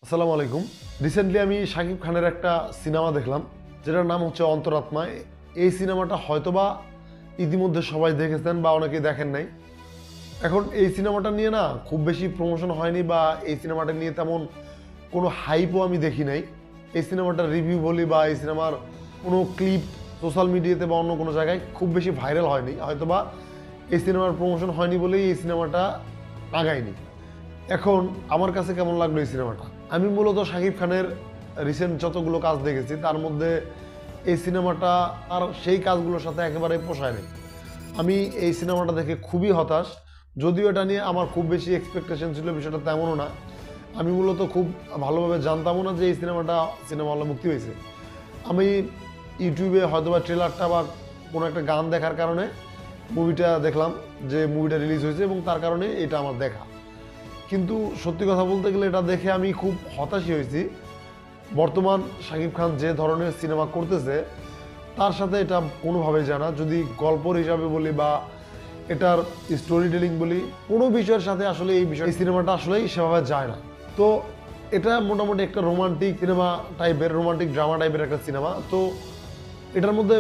আসসালামু আলাইকুম। রিসেন্টলি আমি শাকিব খানের একটা সিনেমা দেখলাম, যেটার নাম হচ্ছে অন্তরাত্মা। এই সিনেমাটা হয়তোবা ইতিমধ্যে সবাই দেখেছেন বা অনেকেই দেখেন নাই। এখন এই সিনেমাটা নিয়ে না খুব বেশি প্রমোশন হয়নি বা এই সিনেমাটা নিয়ে তেমন কোনো হাইপও আমি দেখি নাই। এই সিনেমাটার রিভিউ বলি বা এই সিনেমার কোনো ক্লিপ সোশ্যাল মিডিয়াতে বা অন্য কোনো জায়গায় খুব বেশি ভাইরাল হয়নি। হয়তোবা এই সিনেমার প্রমোশন হয়নি বলেই এই সিনেমাটা আগায়নি। এখন আমার কাছে কেমন লাগলো এই সিনেমাটা, আমি মূলত শাকিব খানের রিসেন্ট যতগুলো কাজ দেখেছি তার মধ্যে এই সিনেমাটা আর সেই কাজগুলোর সাথে একেবারে পোষায় নেই। আমি এই সিনেমাটা দেখে খুবই হতাশ। যদিও এটা নিয়ে আমার খুব বেশি এক্সপেকটেশন ছিল, বিষয়টা তেমনও না। আমি মূলত খুব ভালোভাবে জানতামও না যে এই সিনেমা হলে মুক্তি হয়েছে। আমি ইউটিউবে হয়তোবা ট্রেলারটা বা কোনো একটা গান দেখার কারণে মুভিটা দেখলাম, যে মুভিটা রিলিজ হয়েছে এবং তার কারণে এটা আমার দেখা। কিন্তু সত্যি কথা বলতে গেলে এটা দেখে আমি খুব হতাশই হয়েছি। বর্তমান শাকিব খান যে ধরনের সিনেমা করতেছে তার সাথে এটা কোনোভাবেই যায় না। যদি গল্পর হিসাবে বলি বা এটার স্টোরি টেলিং বলি, কোনো বিষয়ের সাথে আসলে এই সিনেমাটা আসলেই সেভাবে যায় না। তো এটা মোটামুটি একটা রোমান্টিক সিনেমা টাইপের, রোমান্টিক ড্রামা টাইপের একটা সিনেমা। তো এটার মধ্যে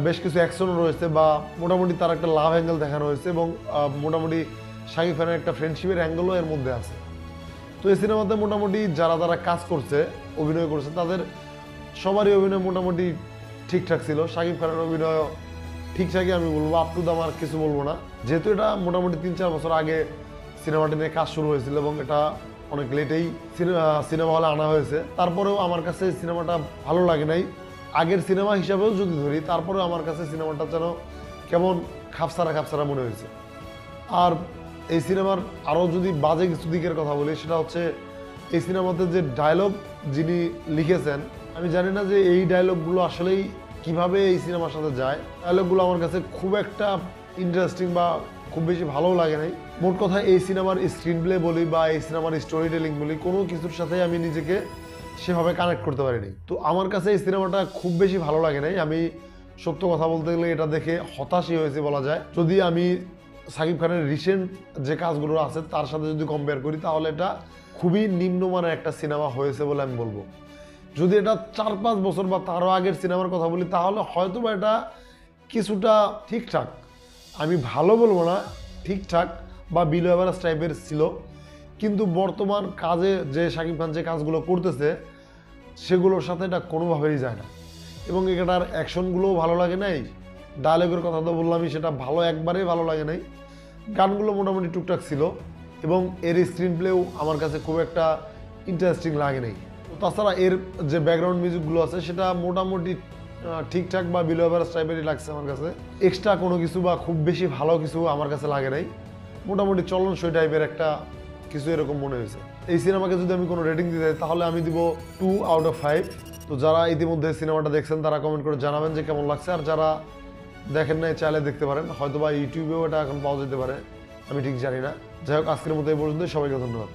বেশ কিছু অ্যাকশনও রয়েছে বা মোটামুটি তার একটা লাভ অ্যাঙ্গেল দেখানো হয়েছে এবং মোটামুটি শাকিব খানের একটা ফ্রেন্ডশিপের অ্যাঙ্গেলও এর মধ্যে আছে। তো এই সিনেমাতে মোটামুটি যারা কাজ করছে, অভিনয় করছে, তাদের সবারই অভিনয় মোটামুটি ঠিকঠাক ছিল। শাকিব খানের অভিনয় ঠিকঠাকই আমি বলবো, আপ টু দাম আর কিছু বলবো না। যেহেতু এটা মোটামুটি 3-4 বছর আগে সিনেমাটি নিয়ে কাজ শুরু হয়েছিল এবং এটা অনেক লেটেই সিনেমা হলে আনা হয়েছে, তারপরেও আমার কাছে সিনেমাটা ভালো লাগে নাই। আগের সিনেমা হিসাবেও যদি ধরি, তারপরেও আমার কাছে সিনেমাটা যেন কেমন খাপসারা মনে হয়েছে। আর এই সিনেমার আরও যদি বাজে কিছু দিকের কথা বলি, সেটা হচ্ছে এই সিনেমাতে যে ডায়লগ যিনি লিখেছেন, আমি জানি না যে এই ডায়লগগুলো আসলেই কিভাবে এই সিনেমার সাথে যায়। ডায়লগগুলো আমার কাছে খুব একটা ইন্টারেস্টিং বা খুব বেশি ভালো লাগে নাই। মোট কথা এই সিনেমার স্ক্রিন প্লে বলি বা এই সিনেমার স্টোরি টেলিং বলি, কোনো কিছুর সাথে আমি নিজেকে সেভাবে কানেক্ট করতে পারিনি। তো আমার কাছে এই সিনেমাটা খুব বেশি ভালো লাগে নাই। আমি সত্য কথা বলতে গেলে এটা দেখে হতাশই হয়েছে বলা যায়। যদি আমি শাকিব খানের রিসেন্ট যে কাজগুলো আছে তার সাথে যদি কম্পেয়ার করি, তাহলে এটা খুবই নিম্নমানের একটা সিনেমা হয়েছে বলে আমি বলবো। যদি এটা 4-5 বছর বা তারও আগের সিনেমার কথা বলি, তাহলে হয়তো বা এটা কিছুটা ঠিকঠাক, আমি ভালো বলবো না, ঠিকঠাক বা বিলো এভারেজ টাইপের ছিল। কিন্তু বর্তমান কাজে যে শাকিব খান যে কাজগুলো করতেছে সেগুলোর সাথে এটা কোনোভাবেই যায় না। এবং এটার অ্যাকশনগুলোও ভালো লাগে নাই। ডায়লগের কথা তো বললামই, সেটা একবারেই ভালো লাগে নাই। গানগুলো মোটামুটি টুকটাক ছিল এবং এর স্ক্রিন প্লেও আমার কাছে খুব একটা ইন্টারেস্টিং লাগে নাই। তাছাড়া এর যে ব্যাকগ্রাউন্ড মিউজিকগুলো আছে সেটা মোটামুটি ঠিকঠাক বা বিলো এভারেজ টাইপেরই লাগছে আমার কাছে। এক্সট্রা কোনো কিছু বা খুব বেশি ভালো কিছু আমার কাছে লাগে নাই। মোটামুটি চলনসই টাইপের একটা কিছু এরকম মনে হয়েছে। এই সিনেমাকে যদি আমি কোনো রেটিং দিতে চাই, তাহলে আমি দিব 2/5। তো যারা ইতিমধ্যে সিনেমাটা দেখছেন তারা কমেন্ট করে জানাবেন যে কেমন লাগছে। আর যারা দেখেন নাই চাইলে দেখতে পারেন, হয়তো বা ইউটিউবেও এটা এখন পাওয়া যেতে পারে, আমি ঠিক জানি না। যাই হোক, আজকের মতো এই পর্যন্ত। সবাইকে ধন্যবাদ।